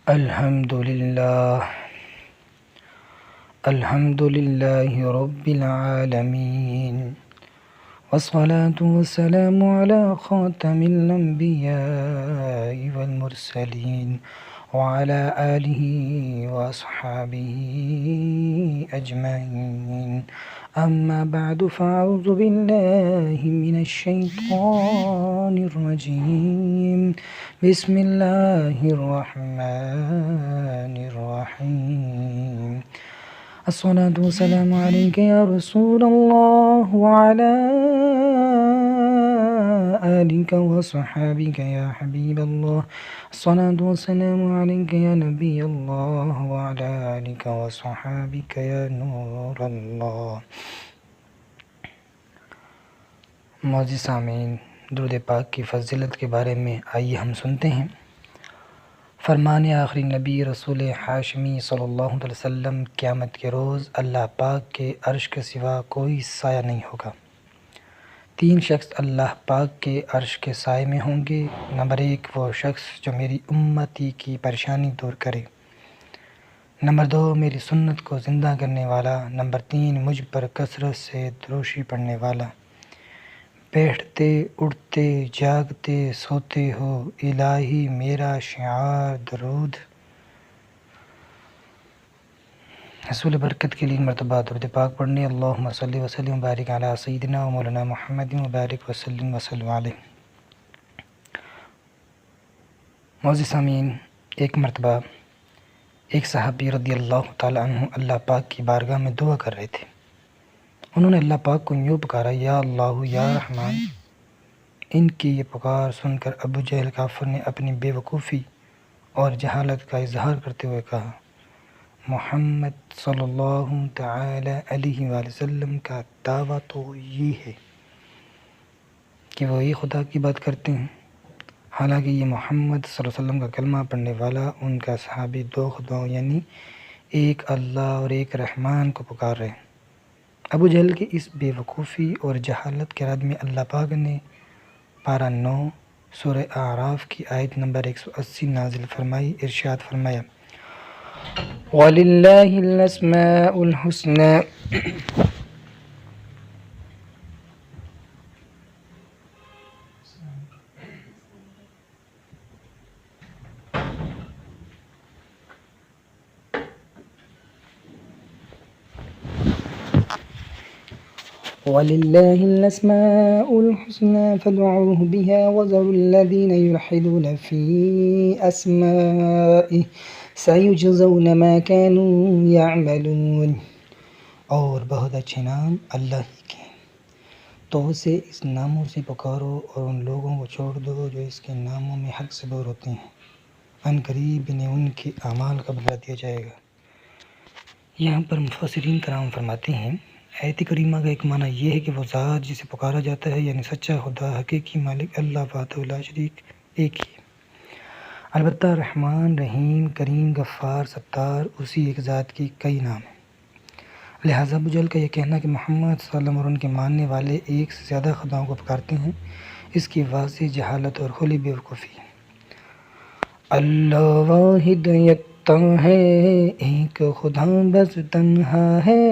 الحمد لله رب العالمين، والصلاة والسلام على خاتم الأنبياء والمرسلين وعلى آله وأصحابه أجمعين. أما بعد، فأعوذ بالله من الشيطان الرجيم. بسم الله الرحمن الرحيم. الصلاة والسلام عليك يا رسول الله، وعلى آلك وصحابك يا حبيب الله. الصلاة والسلام عليك يا نبي الله، وعلى آلك وصحابك يا نور الله. معزز سامعین، درود پاک کی فضیلت کے بارے میں آئیے ہم سنتے ہیں۔ فرمان آخری نبی رسول ہاشمی صلی اللہ علیہ وسلم، قیامت کے روز اللہ پاک کے عرش کے سوا کوئی سایہ نہیں ہوگا۔ 3 شخص اللہ پاک کے عرش کے سائے میں ہوں گے۔ نمبر 1، وہ شخص جو میری امتی کی پریشانی دور کرے۔ نمبر 2، میری سنت کو زندہ کرنے والا۔ نمبر 3، مجھ پر کثرت سے دروشی پڑھنے والا۔ بیٹھتے اٹھتے جاگتے سوتے ہو الہی میرا شعار درود۔ حصول برکت کے لیے مرتبہ درود پاک پڑھنے۔ اللہم صلی وسلم وبارک علی سیدنا و مولانا محمد وبارک وسلم وسلم علیہ۔ معزز سامعین، ایک مرتبہ ایک صحابی رضی اللہ تعالی عنہ اللہ پاک کی بارگاہ میں دعا کر رہے تھے۔ انہوں نے اللہ پاک کو یوں پکارا، یا اللہ یا رحمان۔ ان کی یہ پکار سن کر ابو جہل کافر نے اپنی بے وقوفی اور جہالت کا اظہار کرتے ہوئے کہا، محمد صلی اللہ تعالی علیہ وآلہ وسلم کا دعویٰ تو یہ ہے کہ وہ ایک خدا کی بات کرتے ہیں، حالانکہ یہ محمد صلی اللہ علیہ وسلم کا کلمہ پڑھنے والا ان کا صحابی 2 خداؤں یعنی ایک اللہ اور ایک رحمان کو پکار رہے ہیں۔ ابو جہل کی اس بے وقوفی اور جہالت کے رد میں اللہ پاک نے پارہ 9 سورہ اعراف کی آیت نمبر 180 نازل فرمائی۔ ارشاد فرمایا، وَلِلَّهِ الْأَسْمَاءُ الْحُسْنَى وَلِلَّهِ الْأَسْمَاءُ الْحُسْنَى فَادْعُوهُ بِهَا وَذَرُوا الَّذِينَ يُلْحِدُونَ فِي أَسْمَائِهِ سَيُجْزَوْنَ مَا كَانُوا يَعْمَلُونَ۔ اور بہت اچھے نام اللہ ہی کے ہیں، تو اسے اس ناموں سے پکارو اور ان لوگوں کو چھوڑ دو جو اس کے ناموں میں حق سے دور ہوتے ہیں، ان قریب انہیں ان کے اعمال کا بدلہ دیا جائے گا۔ یہاں پر مفسرین کرام فرماتے ہیں، آیت کریمہ کا ایک معنی یہ ہے کہ وہ ذات جسے پکارا جاتا ہے یعنی سچا خدا، حقیقی مالک اللہ وحدہ لا شریک ایک ہی ہے۔ البتہ رحمان، رحیم، کریم، غفار، ستار اسی ایک ذات کی کئی نام ہیں۔ لہٰذا ابو جہل کا یہ کہنا کہ محمد صلی اللہ علیہ وسلم اور ان کے ماننے والے ایک سے زیادہ خداؤں کو پکارتے ہیں، اس کی واضح جہالت اور کھلی بے وقوفی ہے۔ اللہ واحد یکتا ہے، ایک خدا بس تنہا ہے۔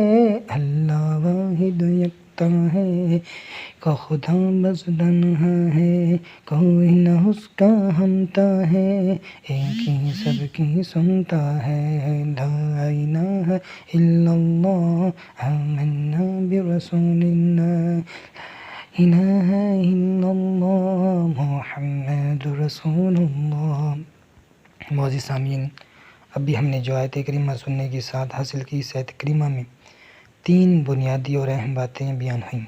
اللہ واحد یکتا ہے، ایک خدا بس تنہا ہے۔ کوئی نہ اس کا ہمتا ہے، ایک ہی سب کی سنتا ہے۔ لا الہ الا اللہ آمنا برسول اللہ، لا الہ الا اللہ محمد رسول اللہ۔ معزز سامعین، ابھی ہم نے جو آیت کریمہ سننے کی ساتھ حاصل کی، اس آیت کریمہ میں 3 بنیادی اور اہم باتیں بیان ہوئیں۔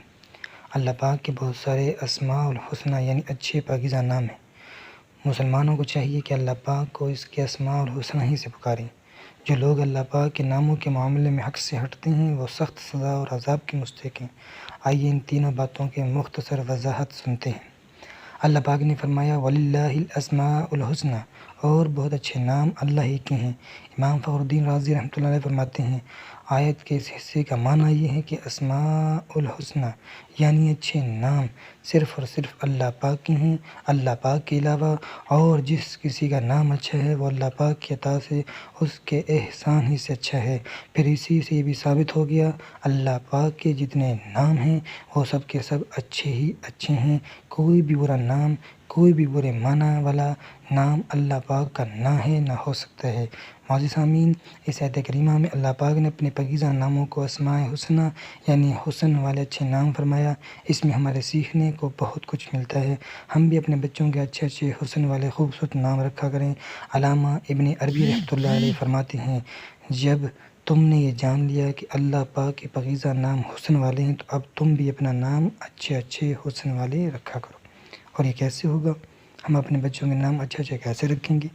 اللہ پاک کے بہت سارے اسماء الحسنہ یعنی اچھے پاکیزہ نام ہیں۔ مسلمانوں کو چاہیے کہ اللہ پاک کو اس کے اسماء الحسنہ ہی سے پکاریں۔ جو لوگ اللہ پاک کے ناموں کے معاملے میں حق سے ہٹتے ہیں وہ سخت سزا اور عذاب کے مستحق ہیں۔ آئیے ان تینوں باتوں کے مختصر وضاحت سنتے ہیں۔ اللہ پاک نے فرمایا، وَلِلَّهِ الْأَسْمَاءُ الْحُسْنَى، اور بہت اچھے نام اللہ ہی کے ہیں۔ امام فخر الدین رازی رحمۃ اللہ علیہ فرماتے ہیں، آیت کے اس حصے کا معنی یہ ہے کہ اسماء الحسنہ یعنی اچھے نام صرف اور صرف اللہ پاک کے ہیں، اللہ پاک کے علاوہ، اور جس کسی کا نام اچھا ہے وہ اللہ پاک کی عطا سے، اس کے احسان ہی سے اچھا ہے۔ پھر اسی سے یہ بھی ثابت ہو گیا اللہ پاک کے جتنے نام ہیں وہ سب کے سب اچھے ہی اچھے ہیں۔ کوئی بھی برا نام، کوئی بھی برے معنی والا نام اللہ پاک کا نہ ہے، نہ ہو سکتا ہے۔ معزز سامعین، اس آیت کریمہ میں اللہ پاک نے اپنے پاکیزہ ناموں کو اسماء حسنہ یعنی حسن والے اچھے نام فرمایا۔ اس میں ہمارے سیکھنے کو بہت کچھ ملتا ہے۔ ہم بھی اپنے بچوں کے اچھے اچھے حسن والے خوبصورت نام رکھا کریں۔ علامہ ابن عربی رحمۃ اللہ علیہ فرماتے ہیں، جب تم نے یہ جان لیا کہ اللہ پاک کے پاکیزہ نام حسن والے ہیں تو اب تم بھی اپنا نام اچھے اچھے حسن والے رکھا کرو۔ اور یہ کیسے ہوگا؟ ہم اپنے بچوں کے نام اچھے اچھے کیسے رکھیں گے؟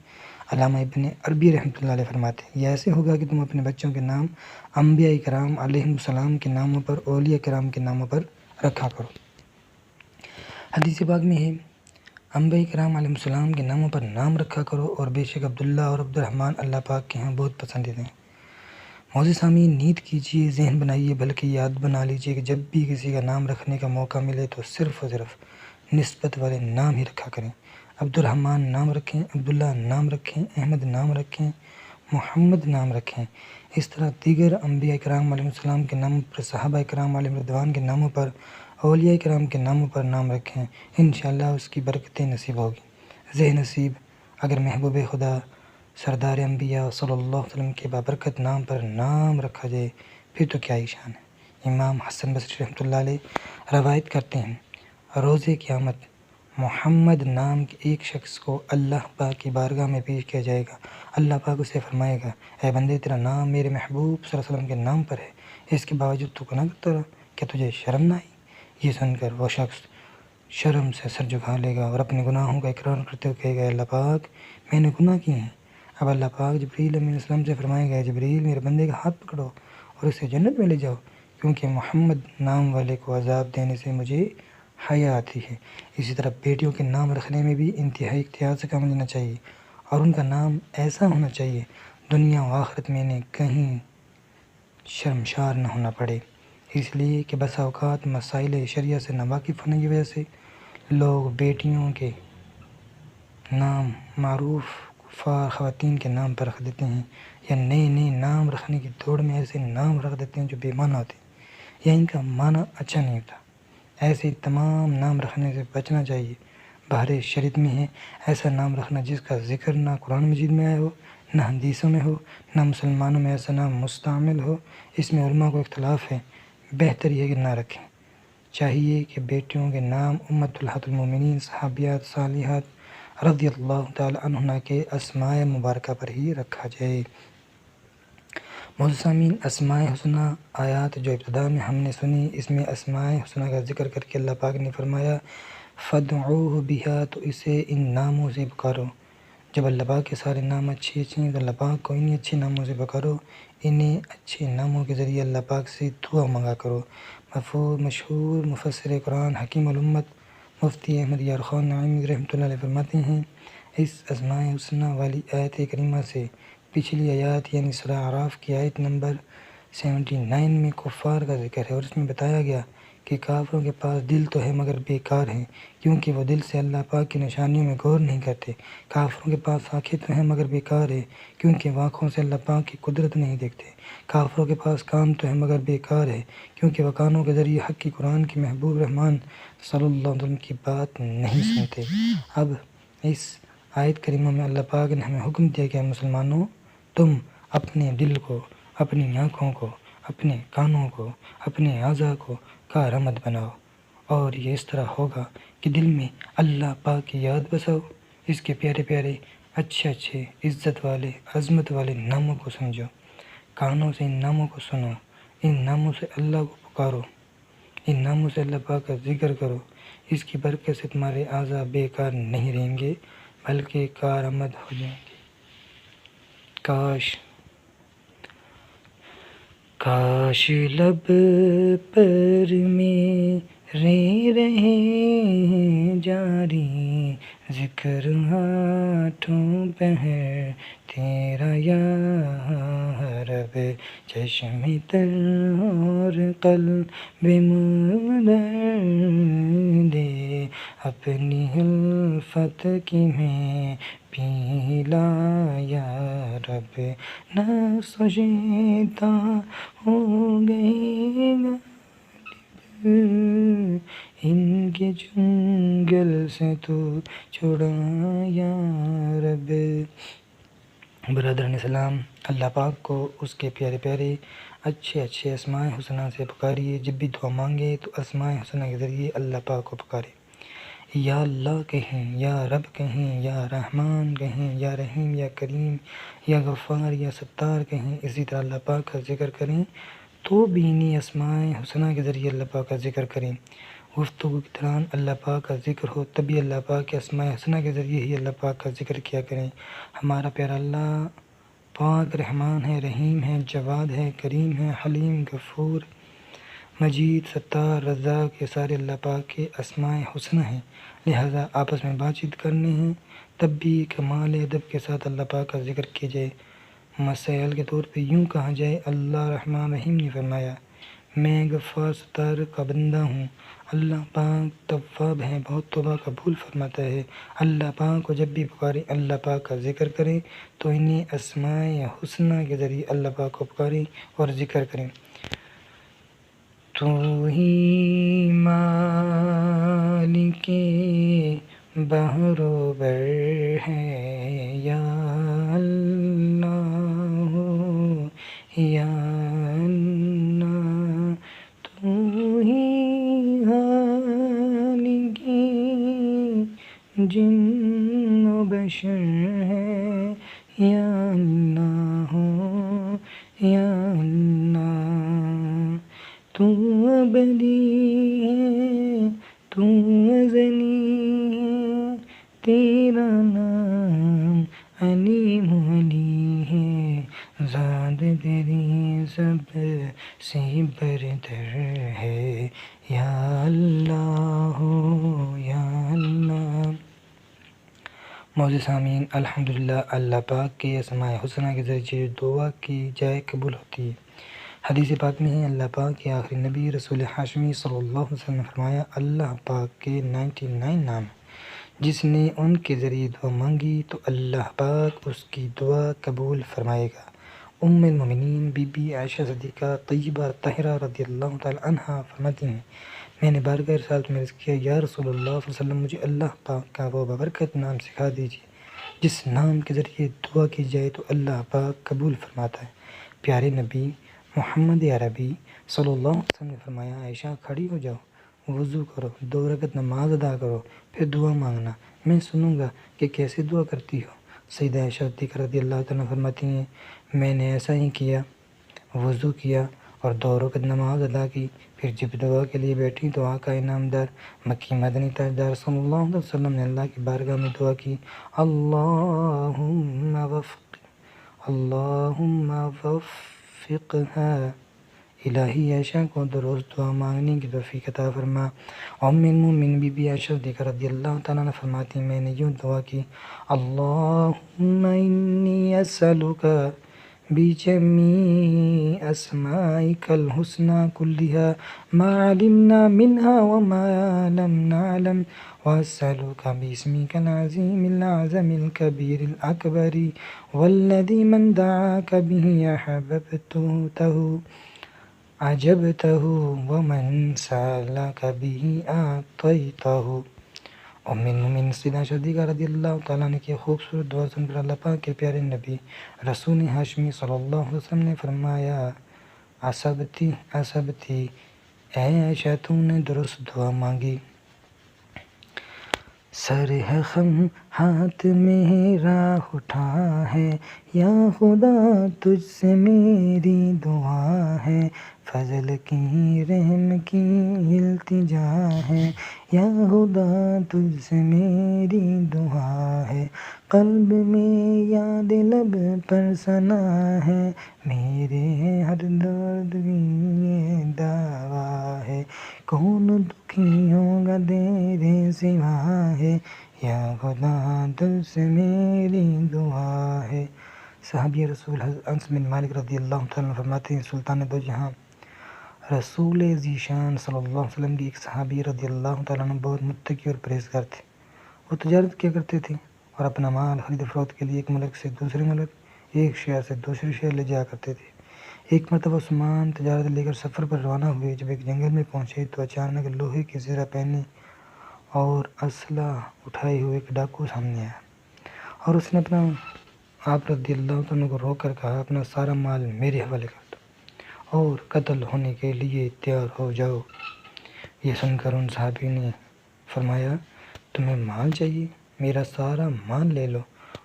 علامہ ابن عربی رحمۃ اللہ علیہ فرماتے ہیں، یہ ایسے ہوگا کہ تم اپنے بچوں کے نام انبیاء کرام علیہ السلام کے ناموں پر، اولیاء کرام کے ناموں پر رکھا کرو۔ حدیث پاک میں ہے، انبیاء کرام علیہ السلام کے ناموں پر نام رکھا کرو، اور بے شک عبداللہ اور عبد الرحمن اللہ پاک کے ہاں بہت پسندیدہ ہیں۔ معزز سامعین، نیت کیجیے، ذہن بنائیے، بلکہ یاد بنا لیجیے کہ جب بھی کسی کا نام رکھنے کا موقع ملے تو صرف اور صرف نسبت والے نام ہی رکھا کریں۔ عبد الرحمن نام رکھیں، عبداللہ نام رکھیں، احمد نام رکھیں، محمد نام رکھیں۔ اس طرح دیگر انبیاء کرام علیہ السلام کے ناموں پر، صحابہ کرام علیہ رضوان کے ناموں پر، اولیاء کرام کے ناموں پر نام رکھیں، انشاءاللہ اس کی برکتیں نصیب ہوگی۔ ذہن نصیب، اگر محبوب خدا سردار انبیاء صلی اللہ علیہ وسلم کے بابرکت نام پر نام رکھا جائے پھر تو کیا ہی شان ہے۔ امام حسن بصری رحمۃ اللہ علیہ روایت کرتے ہیں، روز قیامت محمد نام کے ایک شخص کو اللہ پاک کی بارگاہ میں پیش کیا جائے گا۔ اللہ پاک اسے فرمائے گا، اے بندے، تیرا نام میرے محبوب صلی اللہ علیہ وسلم کے نام پر ہے، اس کے باوجود تو گناہ کرتا رہا، کیا تجھے شرم نہ آئی؟ یہ سن کر وہ شخص شرم سے سر جھکا لے گا اور اپنے گناہوں کا اقرار کرتے ہوئے کہے گا، اللہ پاک میں نے گناہ کیے ہیں۔ اب اللہ پاک جبریل علیہ السلام سے فرمائے گا، جبریل میرے بندے کا ہاتھ پکڑو اور اسے جنت میں لے جاؤ، کیونکہ محمد نام والے کو عذاب دینے سے مجھے حیا آتی ہے۔ اسی طرح بیٹیوں کے نام رکھنے میں بھی انتہائی احتیاط سے کام لینا چاہیے، اور ان کا نام ایسا ہونا چاہیے دنیا و آخرت میں انہیں کہیں شرمشار نہ ہونا پڑے، اس لیے کہ بسا اوقات مسائل شریعہ سے ناواقف ہونے کی وجہ سے لوگ بیٹیوں کے نام معروف کفار خواتین کے نام پر رکھ دیتے ہیں، یا نئے نئے نام رکھنے کی دوڑ میں ایسے نام رکھ دیتے ہیں جو بے معنی ہوتے ہیں یا ان کا معنی اچھا نہیں ہوتا۔ ایسے تمام نام رکھنے سے بچنا چاہیے۔ بہر شریعت میں ہے ایسا نام رکھنا جس کا ذکر نہ قرآن مجید میں آیا ہو، نہ حدیثوں میں ہو، نہ مسلمانوں میں ایسا نام مستعمل ہو۔ اس میں علماء کو اختلاف ہے، بہتر یہ کہ نہ رکھیں۔ چاہیے کہ بیٹیوں کے نام امہات المومنین صحابیات صالحات رضی اللہ تعالی عنہ کے اسماء مبارکہ پر ہی رکھا جائے۔ معزز سامعین، اسماء حسنہ آیات جو ابتدا میں ہم نے سنی، اس میں اسماء حسنہ کا ذکر کر کے اللہ پاک نے فرمایا فَادْعُوهُ بِهَا، تو اسے ان ناموں سے پکارو۔ جب اللہ پاک کے سارے نام اچھے ہیں تو اللہ پاک کو انہیں اچھے ناموں سے پکارو، انہیں اچھے ناموں کے ذریعے اللہ پاک سے دعا مانگا کرو۔ مشہور مفسر قرآن حکیم الامت مفتی احمد یار خان نعیمی رحمۃ اللہ علیہ فرماتے ہیں، اس اسماء حسنہ والی آیت کریمہ سے پچھلی آیات یعنی سورہ اعراف کی آیت نمبر 79 میں کفار کا ذکر ہے، اور اس میں بتایا گیا کہ کافروں کے پاس دل تو ہے مگر بیکار ہیں، کیونکہ وہ دل سے اللہ پاک کی نشانیوں میں غور نہیں کرتے۔ کافروں کے پاس آنکھیں تو ہیں مگر بیکار ہے، کیونکہ وہ آنکھوں سے اللہ پاک کی قدرت نہیں دیکھتے۔ کافروں کے پاس کان تو ہے مگر بیکار ہے، کیونکہ وہ کانوں کے ذریعے حق کی قرآن کی محبوب رحمان صلی اللہ علیہ وسلم کی بات نہیں سنتے۔ اب اس آیت کریمہ میں اللہ پاک نے ہمیں حکم دیا کہ مسلمانوں، تم اپنے دل کو، اپنی آنکھوں کو، اپنے کانوں کو، اپنے اعضاء کو کارآمد بناؤ، اور یہ اس طرح ہوگا کہ دل میں اللہ پاک کی یاد بساؤ، اس کے پیارے پیارے اچھے اچھے عزت والے عظمت والے ناموں کو سمجھو، کانوں سے ان ناموں کو سنو، ان ناموں سے اللہ کو پکارو، ان ناموں سے اللہ پاک کا ذکر کرو۔ اس کی برکت سے تمہارے اعضاء بیکار نہیں رہیں گے بلکہ کارآمد ہو جائیں گے۔ کاش لب پر میرے رہیں جاری ذکر ہاتھوں پہ ہے تیرا یا رب، چشم تر اور قلب مدر دے، اپنی الفت کی میں پیلا یا رب، نفس و شیطان ہو گئے غالب، ان کے جنگل سے تو چھڑا یا رب۔ برادران اسلام، اللہ پاک کو اس کے پیارے پیارے اچھے اسماء حسنہ سے پکاریے۔ جب بھی دعا مانگے تو اسماء حسنہ کے ذریعے اللہ پاک کو پکارے۔ یا اللہ کہیں، یا رب کہیں، یا رحمان کہیں، یا رحیم، یا کریم، یا غفار، یا ستار کہیں، اسی طرح اللہ پاک کا ذکر کریں تو بھی انہیں اسماء حسنہ کے ذریعے اللہ پاک کا ذکر کریں۔ گفتگو کے دوران اللہ پاک کا ذکر ہو تبھی اللہ پاک کے اسماء حسنہ کے ذریعے ہی اللہ پاک کا ذکر کیا کریں۔ ہمارا پیارا اللہ پاک رحمان ہے، رحیم ہے، جواد ہے، کریم ہے، حلیم، غفور، مجید، ستار، رزاق، یہ سارے اللہ پاک کے اسماء حسنہ ہیں، لہٰذا آپس میں بات چیت کرنے ہیں تب بھی کمال ادب کے ساتھ اللہ پاک کا ذکر کیا جائے۔ مسائل کے طور پہ یوں کہا جائے، اللہ رحمان رحیم نے فرمایا میں غفار ستار کا بندہ ہوں، اللہ پاک تواب ہے، بہت توبہ قبول فرماتا ہے۔ اللہ پاک کو جب بھی پکاریں، اللہ پاک کا ذکر کریں تو انہیں اسماء حسنہ کے ذریعے اللہ پاک کو پکاریں اور ذکر کریں۔ تو ہی مالک بحر و بر ہے یا اللہ، یا اللہ، تو ہی خالق جن و بشر ہے یا اللہ، یا اللہ، تو ابدی ہے، تو ازلی ہے، تیرا نام علیم علی ہے، ذات تیری سب سے برتر ہے یا اللہ، یا اللہ۔ معزز سامعین، الحمدللہ اللہ پاک کے اسماء حسنہ کے ذریعے دعا کی جائے قبول ہوتی ہے۔ حدیث پاک میں ہے اللہ پاک کے آخری نبی رسول ہاشمی صلی اللہ علیہ وسلم نے فرمایا اللہ پاک کے 99 نام ہیں، جس نے ان کے ذریعے دعا مانگی تو اللہ پاک اس کی دعا قبول فرمائے گا۔ ام المومنین بی بی عائشہ صدیقہ طیبہ طاہرہ رضی اللہ تعالی عنہا فرماتی ہیں میں نے بارگاہ رسالت میں عرض کیا یا رسول اللہ صلی اللہ علیہ وسلم، مجھے اللہ پاک کا وہ بابرکت نام سکھا دیجیے جس نام کے ذریعے دعا کی جائے تو اللہ پاک قبول فرماتا ہے۔ پیارے نبی محمد عربی صلی اللہ علیہ وسلم نے فرمایا عائشہ کھڑی ہو جاؤ، وضو کرو، 2 رکعت نماز ادا کرو، پھر دعا مانگنا، میں سنوں گا کہ کیسے دعا کرتی ہو۔ سیدہ عائشہ صدیقہ رضی اللہ تعالیٰ فرماتی ہیں میں نے ایسا ہی کیا، وضو کیا اور 2 رکعت نماز ادا کی، پھر جب دعا کے لیے بیٹھی تو آقا انعامدار مکی مدنی تاجدار صلی اللہ علیہ وسلم نے اللہ کی بارگاہ میں دعا کی اللہم وفقها، الہی عائشہ کو درست دعا مانگنے کی توفیق عطا فرما۔ ام المومنین بی بی عائشہ صدیقہ رضی اللہ تعالیٰ عنہ فرماتی میں نے یوں دعا کی اللہم انی اسألک بجمیع اسمائک الحسنى كلها ما علمنا منها وما لم نعلم، واسألک باسمک العظیم الأعظم الكبیر الأکبر والذی من دعاک به أجبته ومن سألك به أعطيته۔ ام المومنین سیدہ صدیقہ رضی اللہ تعالیٰ عنہ کی خوبصورت دعا سن کر اللہ پاک کے پیارے نبی رسول ہاشمی صلی اللہ علیہ وسلم نے فرمایا اصبتی، اے عائشہ تو نے درست دعا مانگی۔ سر ہے خم ہاتھ میرا اٹھا ہے یا خدا تجھ سے میری دعا ہے، فضل کی رحم کی التجا ہے یا خدا تجھ سے میری دعا ہے، قلب میں یاد لب پر ثنا ہے، میرے ہر درد کی یہ دعا ہے، کون دکھی ہوگا تیرے سوا ہے یا خدا دل سے میری دعا ہے۔ صحابی رسول حضرت انس بن مالک رضی اللہ تعالیٰ عنہ فرماتے ہیں سلطان دو جہاں رسول ذیشان صلی اللہ علیہ وسلم کی ایک صحابی رضی اللہ تعالیٰ عنہ بہت متقی اور پرہیزگار تھے۔ وہ تجارت کیا کرتے تھے اور اپنا مال خرید و فروخت کے لیے ایک ملک سے دوسرے ملک، ایک شہر سے دوسرے شہر لے جایا کرتے تھے۔ ایک مرتبہ عثمان تجارت لے کر سفر پر روانہ ہوئے۔ جب ایک جنگل میں پہنچے تو اچانک لوہے کی زرہ پہنے اور اسلحہ اٹھائے ہوئے ایک ڈاکو سامنے آیا اور اس نے آپ رضی اللہ عنہ کو روک کر کہا اپنا سارا مال میرے حوالے کر دو اور قتل ہونے کے لیے تیار ہو جاؤ۔ یہ سن کر ان صحابی نے فرمایا تمہیں مال چاہیے؟ میرا سارا مال لے لو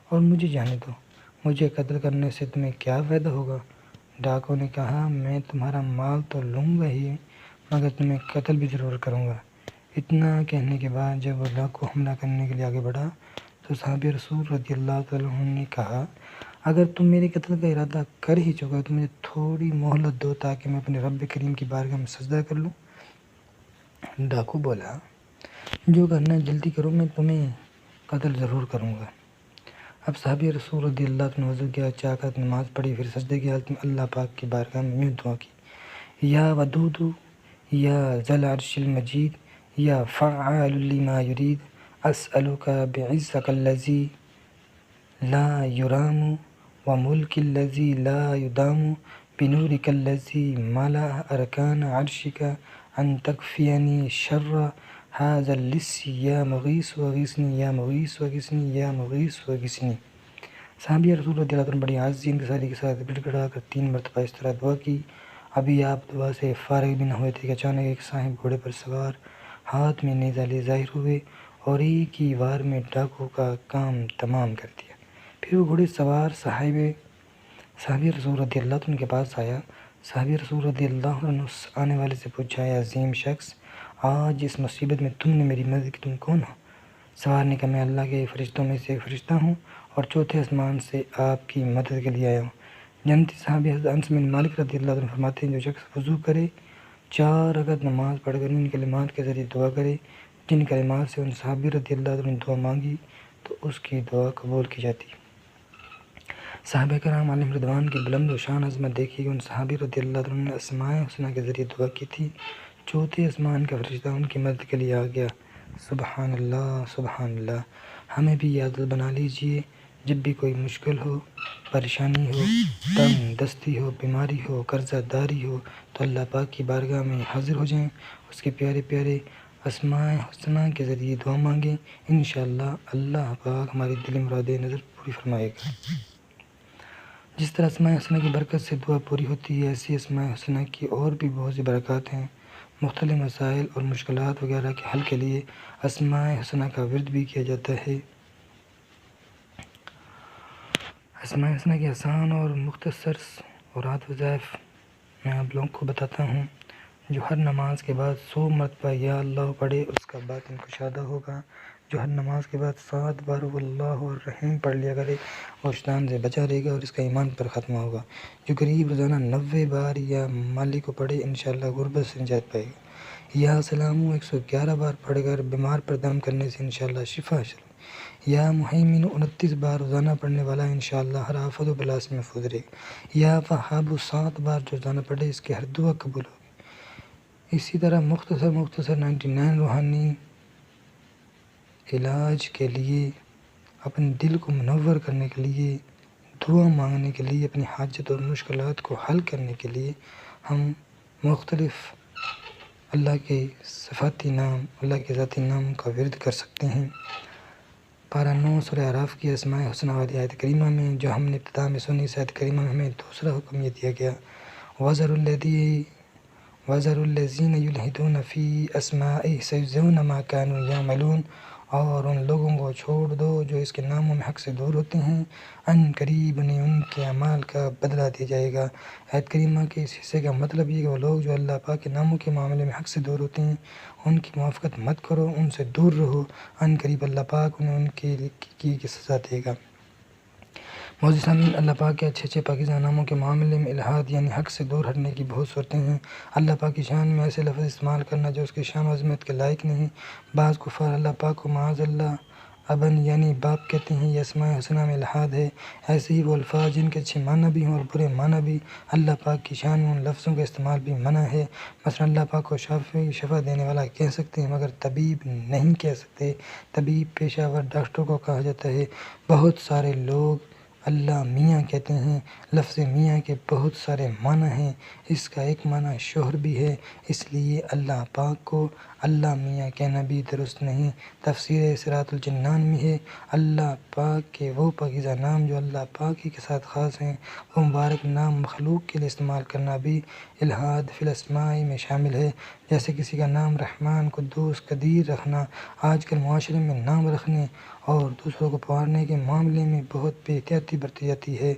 اور مجھے جانے دو، مجھے قتل کرنے سے تمہیں کیا فائدہ ہوگا؟ ڈاکو نے کہا میں تمہارا مال تو لوں گا ہی مگر تمہیں قتل بھی ضرور کروں گا۔ اتنا کہنے کے بعد جب وہ ڈاکو حملہ کرنے کے لیے آگے بڑھا تو صحابی رسول رضی اللہ تعالیٰ عنہ نے کہا اگر تم میرے قتل کا ارادہ کر ہی چکا تو مجھے تھوڑی مہلت دو تاکہ میں اپنے رب کریم کی بارگاہ میں سجدہ کر لوں۔ ڈاکو بولا جو کرنا ہے جلدی کرو، میں تمہیں قتل ضرور کروں گا۔ اب صحابی رسول رضی اللہ عنہ وضو کیا، چاکت نماز پڑھی، پھر سجدے کی حالت میں اللہ پاک کی بارگاہ میں یوں دعا کی یا ودود یا ذی العرش المجید یا فعال لما یرید اسألک بعزک الذی لا یرام وملک الذی لا یدام بنورک الذی ملأ ارکان عرشک ان تکفینی شر هذا اللص یا مغیث وغیثنی یا مغیث وغیثنی یا مغیث وغیثنی۔ صحابی رسول رضی اللہ عنہ بڑی عاجزی انکساری کے ساتھ گڑ گڑا کر 3 مرتبہ اس طرح دعا کی۔ ابھی آپ دعا سے فارغ بھی نہ ہوئے تھے کہ اچانک ایک صاحب گھوڑے پر سوار ہاتھ میں نیزہ لیے ظاہر ہوئے اور ایک ہی وار میں ڈاکو کا کام تمام کر دیا۔ پھر وہ گھوڑے سوار صحابی رسول رضی اللہ عنہ کے پاس آیا۔ صحابی رسول رضی اللہ عنہ اس آنے والے سے پوچھا اے عظیم شخص آج اس مصیبت میں تم نے میری مدد کی، تم کون ہو؟ سوار نے کہا میں اللہ کے فرشتوں میں سے ایک فرشتہ ہوں اور چوتھے آسمان سے آپ کی مدد کے لیے آیا ہوں۔ جنتی صحابی حضرت انس بن مالک رضی اللہ عنہ فرماتے ہیں جو شخص وضو کرے 4 رکعت نماز پڑھ کر ان کلمات کے ذریعے دعا کرے جن کلمات سے ان صحابی رضی اللہ عنہ نے دعا مانگی تو اس کی دعا قبول کی جاتی۔ صحابہ کرام علیہم رضوان کی بلند و شان عظمت دیکھی کہ ان صحابی رضی اللہ عنہ نے اسماء حسنہ کے ذریعے دعا کی تھی، چوتھے آسمان کا فرشتہ ان کی مدد کے لیے آ گیا۔ سبحان اللہ سبحان اللہ۔ ہمیں بھی یہ عادت بنا لیجئے جب بھی کوئی مشکل ہو، پریشانی ہو، تنگ دستی ہو، بیماری ہو، قرضہ داری ہو تو اللہ پاک کی بارگاہ میں حاضر ہو جائیں، اس کے پیارے پیارے اسماء حسنہ کے ذریعے دعا مانگیں، انشاءاللہ اللہ پاک ہماری دلی مراد نظر پوری فرمائے گا۔ جس طرح اسماء حسنہ کی برکت سے دعا پوری ہوتی ہے ایسی اسماء حسنہ کی اور بھی بہت سی برکات ہیں۔ مختلف مسائل اور مشکلات وغیرہ کے حل کے لیے اسماء حسنہ کا ورد بھی کیا جاتا ہے۔ اسماء حسنہ کے آسان اور مختصر اوراد وظائف میں آپ لوگوں کو بتاتا ہوں۔ جو ہر نماز کے بعد 100 مرتبہ یا اللہ پڑھے اس کا باطن کشادہ ہوگا۔ جو ہر نماز کے بعد 7 بار واللہ الرحیم پڑھ لیا کرے وہ شیطان سے بچا رہے گا اور اس کا ایمان پر ختمہ ہوگا۔ جو غریب روزانہ 90 بار یا مالی کو پڑھے انشاءاللہ غربت سے نجات پائے گا۔ یا سلامو 111 بار پڑھ کر بیمار پر دم کرنے سے انشاءاللہ شفا حاصل۔ یا محیمن 29 بار روزانہ پڑھنے والا انشاءاللہ ہر آفت و بلا سے محفوظ رہے گا۔ یا وہاب 7 بار جو روزانہ پڑھے اس کی ہر دعا قبول ہوگی۔ اسی طرح مختصر 99 روحانی علاج کے لیے، اپنے دل کو منور کرنے کے لیے، دعا مانگنے کے لیے، اپنی حاجت اور مشکلات کو حل کرنے کے لیے ہم مختلف اللہ کے صفاتی نام، اللہ کے ذاتی نام کا ورد کر سکتے ہیں۔ پارہ 9 سورہ اعراف کی اسماء حسنہ والی آیت کریمہ میں جو ہم نے ابتدا میں سنی، اس آیت کریمہ میں ہمیں دوسرا حکم یہ دیا گیا وَذَرُوا الَّذِينَ يُلْحِدُونَ فِي أَسْمَائِهِ سَيُجْزَوْنَ مَا كَانُوا يَعْمَلُونَ، اور ان لوگوں کو چھوڑ دو جو اس کے ناموں میں حق سے دور ہوتے ہیں، ان قریب انہیں ان کے اعمال کا بدلہ دیا جائے گا۔ آیت کریمہ کے اس حصے کا مطلب یہ کہ وہ لوگ جو اللہ پاک کے ناموں کے معاملے میں حق سے دور ہوتے ہیں ان کی موافقت مت کرو، ان سے دور رہو، ان قریب اللہ پاک انہیں ان کی سزا دے گا۔ معزز سامعین، اللہ پاک کے اچھے پاکیزہ ناموں کے معاملے میں الحاد یعنی حق سے دور ہٹنے کی بہت صورتیں ہیں۔ اللہ پاک کی شان میں ایسے لفظ استعمال کرنا جو اس کی شان و عظمت کے لائق نہیں۔ بعض کفار اللہ پاک کو معاذ اللہ ابن یعنی باپ کہتے ہیں، یہ اسماء حسنہ میں الحاد ہے۔ ایسے ہی وہ الفاظ جن کے اچھے معنی بھی ہوں اور برے معنی بھی، اللہ پاک کی شان میں ان لفظوں کا استعمال بھی منع ہے۔ مثلا اللہ پاک کو شافی، شفا دینے والا کہہ سکتے ہیں مگر طبیب نہیں کہہ سکتے۔ طبیب پیشہ ور ڈاکٹر کو کہا جاتا ہے۔ بہت سارے لوگ اللہ میاں کہتے ہیں۔ لفظ میاں کے بہت سارے معنی ہیں، اس کا ایک معنی شوہر بھی ہے، اس لیے اللہ پاک کو اللہ میاں کہنا بھی درست نہیں۔ تفسیر صراط الجنان میں ہے، اللہ پاک کے وہ پاکیزہ نام جو اللہ پاک ہی کے ساتھ خاص ہیں، وہ مبارک نام مخلوق کے لیے استعمال کرنا بھی الحاد فی الاسماء میں شامل ہے۔ جیسے کسی کا نام رحمان، قدوس، قدیر رکھنا آج کل معاشرے میں نام رکھنے اور دوسروں کو پکارنے کے معاملے میں بہت بے احتیاطی برتی جاتی ہے۔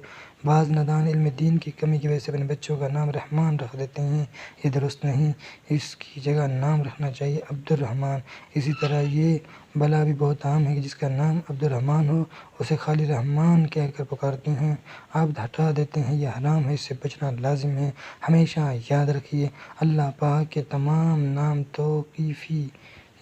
بعض نادان علم دین کی کمی کی وجہ سے اپنے بچوں کا نام رحمان رکھ دیتے ہیں، یہ درست نہیں، اس کی جگہ نام رکھنا چاہیے عبد الرحمن۔ اسی طرح یہ بلا بھی بہت عام ہے کہ جس کا نام عبد الرحمن ہو اسے خالی رحمان کہہ کر پکارتے ہیں، عبد ہٹا دیتے ہیں، یہ حرام ہے، اس سے بچنا لازم ہے۔ ہمیشہ یاد رکھیے اللہ پاک کے تمام نام توقیفی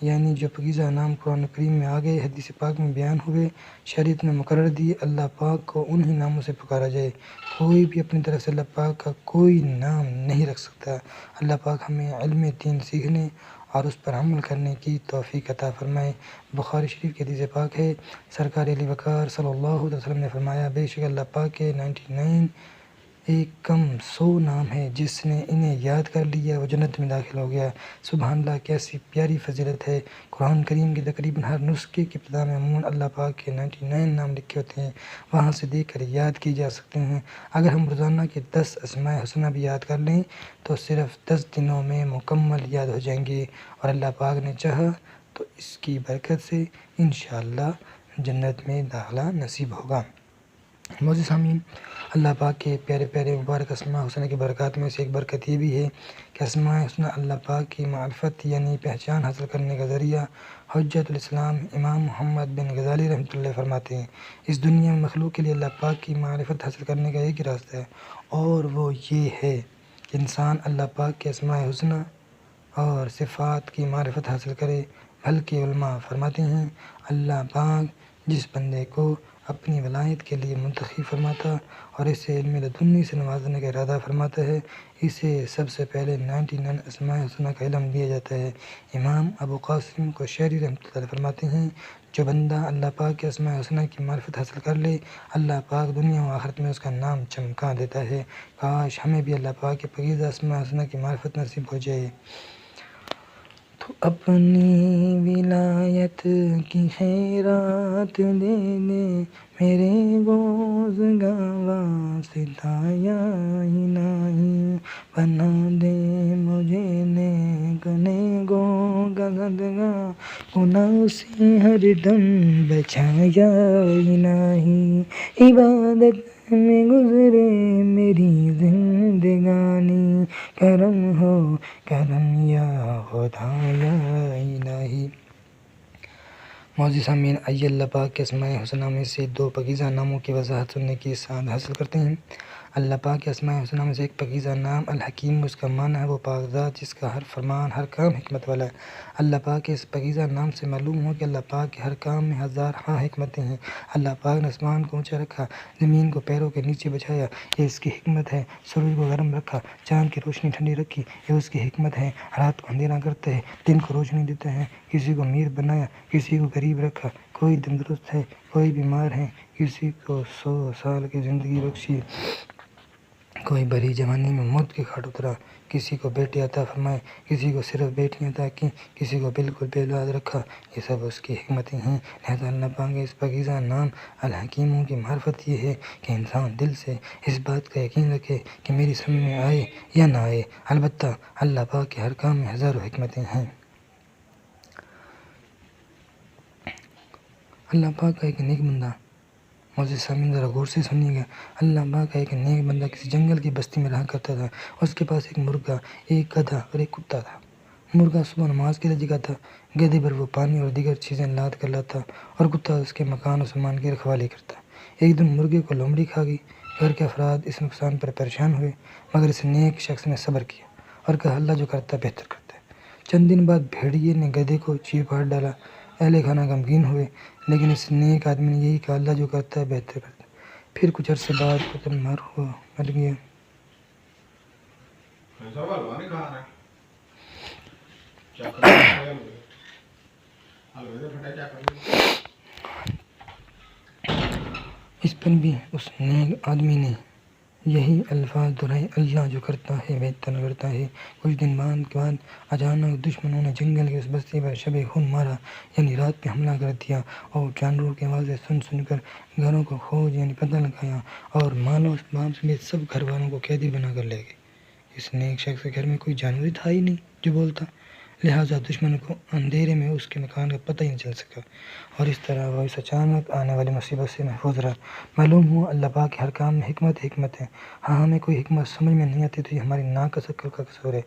یعنی جو پاکیزہ نام قرآن کریم میں آ گئے، حدیث پاک میں بیان ہوئے، شریعت نے مقرر دیے، اللہ پاک کو انہی ناموں سے پکارا جائے۔ کوئی بھی اپنی طرف سے اللہ پاک کا کوئی نام نہیں رکھ سکتا۔ اللہ پاک ہمیں علم دین سیکھنے اور اس پر عمل کرنے کی توفیق عطا فرمائے۔ بخاری شریف کی حدیث پاک ہے، سرکار علی وقار صلی اللہ علیہ وسلم نے فرمایا، بے شک اللہ پاک کے 99 ایک کم 100 نام ہے، جس نے انہیں یاد کر لیا وہ جنت میں داخل ہو گیا۔ سبحان اللہ، کیسی پیاری فضیلت ہے۔ قرآن کریم کے تقریباً ہر نسخے کی ابتدا میں عموماً اللہ پاک کے 99 نام لکھے ہوتے ہیں، وہاں سے دیکھ کر یاد کی جا سکتے ہیں۔ اگر ہم روزانہ کے 10 اسماء حسنہ بھی یاد کر لیں تو صرف 10 دنوں میں مکمل یاد ہو جائیں گے، اور اللہ پاک نے چاہا تو اس کی برکت سے انشاءاللہ جنت میں داخلہ نصیب ہوگا۔ معزز سامعین، اللہ پاک کے پیارے پیارے مبارک اسماء حسنہ کی برکات میں سے ایک برکت یہ بھی ہے کہ اسماء حسنہ اللہ پاک کی معرفت یعنی پہچان حاصل کرنے کا ذریعہ۔ حجت الاسلام امام محمد بن غزالی رحمۃ اللہ فرماتے ہیں، اس دنیا میں مخلوق کے لیے اللہ پاک کی معرفت حاصل کرنے کا ایک ہی راستہ ہے، اور وہ یہ ہے کہ انسان اللہ پاک کے اسماء حسنہ اور صفات کی معرفت حاصل کرے۔ بلکہ علماء فرماتے ہیں، اللہ پاک جس بندے کو اپنی ولایت کے لیے منتخب فرماتا اور اسے علم لدنی سے نوازنے کا ارادہ فرماتا ہے، اسے سب سے پہلے 99 اسماء حسنہ کا علم دیا جاتا ہے۔ امام ابو قاسم کوشیری رحمۃ اللہ فرماتے ہیں، جو بندہ اللہ پاک کے اسماء حسنہ کی معرفت حاصل کر لے، اللہ پاک دنیا و آخرت میں اس کا نام چمکا دیتا ہے۔ کاش ہمیں بھی اللہ پاک کے پاکیزہ اسماء حسنہ کی معرفت نصیب ہو جائے۔ تو اپنی ولایت کی خیرات دے دے، میرے گوز گاوا ستایا الہی، بنا دے مجھے نیک نیکوں کا صدقہ، گناہ سے ہر دم بچایا الہی، عبادت میں گزرے میری زندگانی، کرم ہو کرم یا خدا یا الہی۔ معزز سامعین، آئیے اللہ پاک کے اسماء حسنہ میں سے 2 پاکیزہ ناموں کی وضاحت سننے کی سعادت حاصل کرتے ہیں۔ اللہ پاک کے اسماء حسنہ میں سے ایک پاکیزہ نام الحکیم، اس کا معنی ہے وہ پاک ذات جس کا ہر فرمان ہر کام حکمت والا ہے۔ اللہ پاک کے اس پاکیزہ نام سے معلوم ہو کہ اللہ پاک کے ہر کام میں ہزار ہاں حکمتیں ہیں۔ اللہ پاک نے آسمان کو اونچا رکھا، زمین کو پیروں کے نیچے بچھایا، یہ اس کی حکمت ہے۔ سورج کو گرم رکھا، چاند کی روشنی ٹھنڈی رکھی، یہ اس کی حکمت ہے۔ رات کو اندھیرا کرتا ہے، دن کو روشنی دیتا ہے، کسی کو امیر بنایا، کسی کو غریب رکھا، کوئی تندرست ہے، کوئی بیمار ہے، کسی کو 100 سال کی زندگی بخشی، کوئی بڑی جوانی میں موت کے گھاٹ اترا، کسی کو بیٹے عطا فرمائے، کسی کو صرف بیٹیاں عطا کی، کسی کو بالکل بے اولاد رکھا، یہ سب اس کی حکمتیں ہیں۔ لہذا اللہ پاک کے اس پاکیزہ نام الحکیموں کی معرفت یہ ہے کہ انسان دل سے اس بات کا یقین رکھے کہ میری سمجھ میں آئے یا نہ آئے، البتہ اللہ پاک کے ہر کام میں ہزاروں حکمتیں ہیں۔ اللہ پاک کا ایک نیک بندہ، معزز سامعین ذرا غور سے سنیے گا، اللہ پاک کا ایک نیک بندہ کسی جنگل کی بستی میں رہا کرتا تھا۔ اس کے پاس ایک مرغا، ایک گدھا اور ایک کتا تھا۔ مرغا صبح نماز کے لیے جگاتا، گدھے پر وہ پانی اور دیگر چیزیں لاد کر لاتا، اور کتا اس کے مکان و سامان کی رکھوالی کرتا۔ ایک دن مرغے کو لومڑی کھا گئی۔ گھر کے افراد اس نقصان پر پریشان ہوئے، مگر اس نیک شخص نے صبر کیا اور کہا اللہ جو کرتا بہتر کرتا ہے۔ چند دن بعد بھیڑیے نے گدھے کو چیر پھاڑ ڈالا۔ اہل خانہ غمگین ہوئے، لیکن اس نیک آدمی نے یہی کہا اللہ جو کرتا ہے بہتر کرتا ہے۔ پھر کچھ عرصے بعد قتل مر گیا۔ اس پر بھی اس نیک آدمی نے یہی الفاظ دہرائے، اللہ جو کرتا ہے بہتر کرتا ہے۔ کچھ دن بعد اچانک دشمنوں نے جنگل کی اس بستی پر شب خون مارا، یعنی رات پہ حملہ کر دیا، اور جانوروں کی آوازیں سن کر گھروں کو کھوج یعنی پتہ لگایا، اور مال و اسباب سمیت سب گھر والوں کو قیدی بنا کر لے گئے۔ اس نیک شخص کے گھر میں کوئی جانور تھا ہی نہیں جو بولتا، لہٰذا دشمن کو اندھیرے میں اس کے مکان کا پتہ ہی نہیں چل سکا، اور اس طرح وہ اس اچانک آنے والی مصیبت سے محفوظ رہا۔ معلوم ہوا اللہ پاک کے ہر کام میں حکمت ہے۔ ہاں ہمیں کوئی حکمت سمجھ میں نہیں آتی تو یہ ہماری ناقص عقل کا قصور ہے۔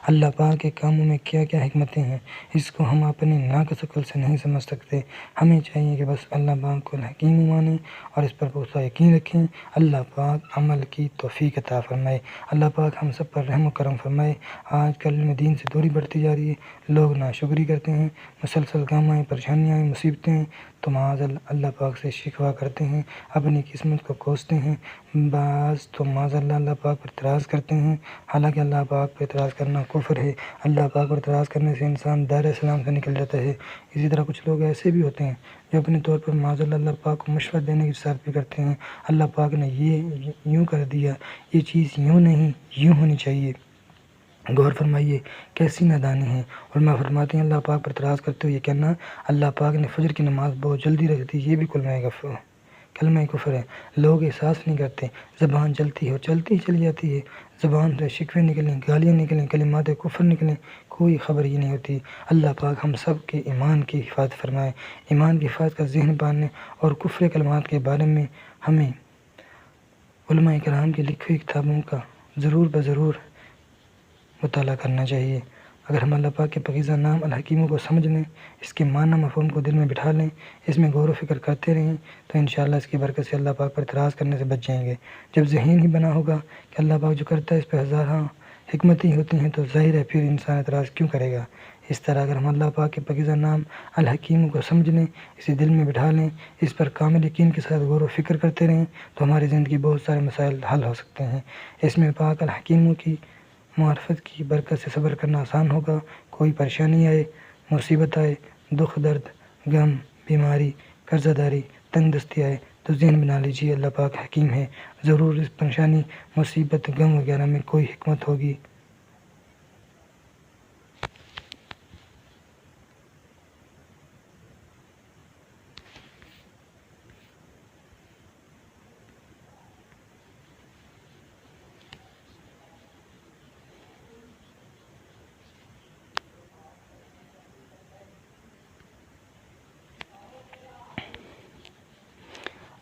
اللہ پاک کے کاموں میں کیا کیا حکمتیں ہیں، اس کو ہم اپنی ناقص عقل سے نہیں سمجھ سکتے۔ ہمیں چاہیے کہ بس اللہ پاک کو حکیم مانیں اور اس پر پختہ یقین رکھیں۔ اللہ پاک عمل کی توفیق عطا فرمائے۔ اللہ پاک ہم سب پر رحم و کرم فرمائے۔ آج کل میں دین سے دوری بڑھتی جا رہی ہے، لوگ ناشکری کرتے ہیں، مسلسل غم آئیں، پریشانیاں آئیں، مصیبتیں ہیں تو معاذ اللہ پاک سے شکوہ کرتے ہیں، اپنی قسمت کو کوستے ہیں، بعض تو معاذ اللہ پاک پر اعتراض کرتے ہیں، حالانکہ اللہ پاک پر اعتراض کرنا کفر ہے۔ اللہ پاک پر اعتراض کرنے سے انسان دائرہ اسلام سے نکل جاتا ہے۔ اسی طرح کچھ لوگ ایسے بھی ہوتے ہیں جو اپنے طور پر معاذ اللہ پاک کو مشورہ دینے کی جسارت بھی کرتے ہیں، اللہ پاک نے یہ یوں کر دیا، یہ چیز یوں نہیں یوں ہونی چاہیے۔ غور فرمائیے کیسی نادانی ہے۔ علماء فرماتے ہیں اللہ پاک پر اعتراض کرتے ہوئے یہ کہنا اللہ پاک نے فجر کی نماز بہت جلدی رکھ دی، یہ بھی کلمہ کفر ہے۔ لوگ احساس نہیں کرتے، زبان چلتی ہے اور چلتی ہی چلی جاتی ہے، زبان سے شکوے نکلیں، گالیاں نکلیں، کلمات کفر نکلیں، کوئی خبر ہی نہیں ہوتی۔ اللہ پاک ہم سب کے ایمان کی حفاظت فرمائے، ایمان کی حفاظت کا ذہن باندھنے اور کفر کلمات کے بارے میں ہمیں علماء کرام کی لکھی ہوئی کتابوں کا ضرور مطالعہ کرنا چاہیے۔ اگر ہم اللہ پاک کے پاکیزہ نام الحکیم کو سمجھ لیں، اس کے معنی مفہوم کو دل میں بٹھا لیں، اس میں غور و فکر کرتے رہیں تو انشاءاللہ اس کی برکت سے اللہ پاک پر اعتراض کرنے سے بچ جائیں گے۔ جب ذہن ہی بنا ہوگا کہ اللہ پاک جو کرتا ہے اس پہ ہزارہ حکمتیں ہوتی ہیں تو ظاہر ہے پھر انسان اعتراض کیوں کرے گا۔ اس طرح اگر ہم اللہ پاک کے پاکیزہ نام الحکیم کو سمجھ لیں، اسے دل میں بٹھا لیں، اس پر کامل یقین کے ساتھ غور و فکر کرتے رہیں تو ہماری زندگی بہت سارے مسائل حل ہو سکتے ہیں۔ اس میں پاک الحکیموں کی معرفت کی برکت سے صبر کرنا آسان ہوگا۔ کوئی پریشانی آئے، مصیبت آئے، دکھ درد، غم، بیماری، قرضہ داری، تنگ دستی آئے تو ذہن بنا لیجیے اللہ پاک حکیم ہے، ضرور اس پریشانی، مصیبت، غم وغیرہ میں کوئی حکمت ہوگی۔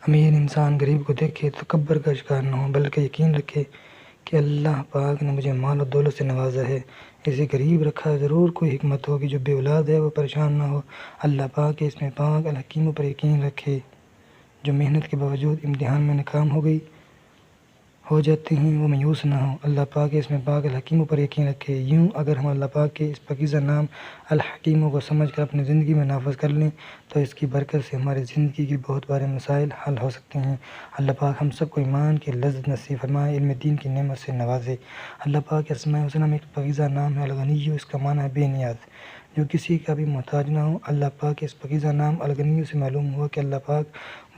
امیر انسان غریب کو دیکھے تو تکبر کا شکار نہ ہو، بلکہ یقین رکھے کہ اللہ پاک نے مجھے مال و دولت سے نوازا ہے، اسے غریب رکھا، ضرور کوئی حکمت ہوگی۔ جو بے اولاد ہے وہ پریشان نہ ہو، اللہ پاک کے اس میں پاک الحکیموں پر یقین رکھے۔ جو محنت کے باوجود امتحان میں ناکام ہو جاتے ہیں وہ مایوس نہ ہو، اللہ پاک کے اس میں پاک الحکیموں پر یقین رکھے۔ یوں اگر ہم اللہ پاک کے اس پاکیزہ نام الحکیموں کو سمجھ کر اپنی زندگی میں نافذ کر لیں تو اس کی برکت سے ہماری زندگی کے بہت بارے مسائل حل ہو سکتے ہیں۔ اللہ پاک ہم سب کو ایمان کی لذت نصیب فرمائے، علم دین کی نعمت سے نوازے۔ اللہ پاک کے اسماء الحسنی میں ایک پاکیزہ نام ہے الغنی، اس کا معنی ہے بے نیاز، جو کسی کا بھی محتاج نہ ہو۔ اللہ پاک کے اس پاکیزہ نام الغنی سے معلوم ہوا کہ اللہ پاک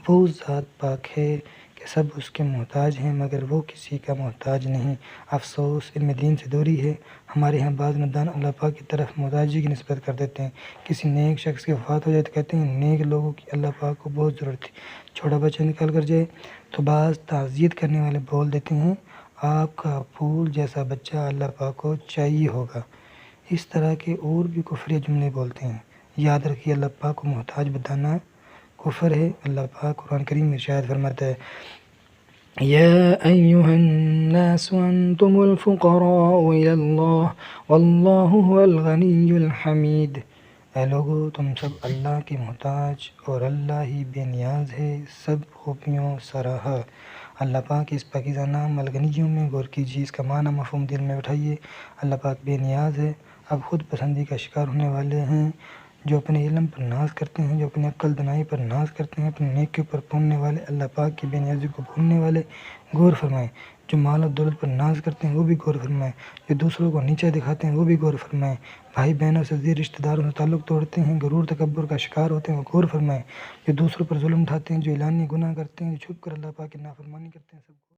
وہ ذات پاک ہے کہ سب اس کے محتاج ہیں مگر وہ کسی کا محتاج نہیں۔ افسوس علم دین سے دوری ہے۔ ہمارے ہاں بعض ندان اللہ پاک کی طرف محتاجی کی نسبت کر دیتے ہیں۔ کسی نیک شخص کی وفات ہو جائے تو کہتے ہیں نیک لوگوں کی اللہ پاک کو بہت ضرورت تھی، چھوٹا بچہ نکال کر جائے تو بعض تعزیت کرنے والے بول دیتے ہیں آپ کا پھول جیسا بچہ اللہ پاک کو چاہیے ہوگا۔ اس طرح کے اور بھی کفری جملے بولتے ہیں۔ یاد رکھیے اللہ پاک کو محتاج بتانا کفر ہے۔ اللہ پاک قرآن کریم میں ارشاد فرماتا ہے یا ایہا الناس انتم الفقراء الی اللہ واللہ هو الغنی الحمید۔ اے لوگو تم سب اللہ کے محتاج اور اللہ ہی بے نیاز ہے، سب خوبیوں سراہا۔ اللہ پاک اس پاکیزہ نام الغنیوں میں غور کیجیے، اس کا معنی مفہوم دل میں بٹھائیے۔ اللہ پاک بے نیاز ہے، اب خود پسندی کا شکار ہونے والے ہیں جو اپنے علم پر ناز کرتے ہیں، جو اپنی عقل دانائی پر ناز کرتے ہیں، اپنے نیکی پر پڑھنے والے، اللہ پاک کی بے نیازی کو بھولنے والے، غور فرمائیں۔ جو مال و دولت پر ناز کرتے ہیں وہ بھی غور فرمائیں، جو دوسروں کو نیچا دکھاتے ہیں وہ بھی غور فرمائیں، بھائی بہنوں سے عزیز رشتہ داروں سے تعلق توڑتے ہیں، غرور تکبر کا شکار ہوتے ہیں وہ غور فرمائیں، جو دوسروں پر ظلم اٹھاتے ہیں، جو اعلانیہ گناہ کرتے ہیں، جو چھپ کر اللہ پاک کی نافرمانی کرتے ہیں، سب کو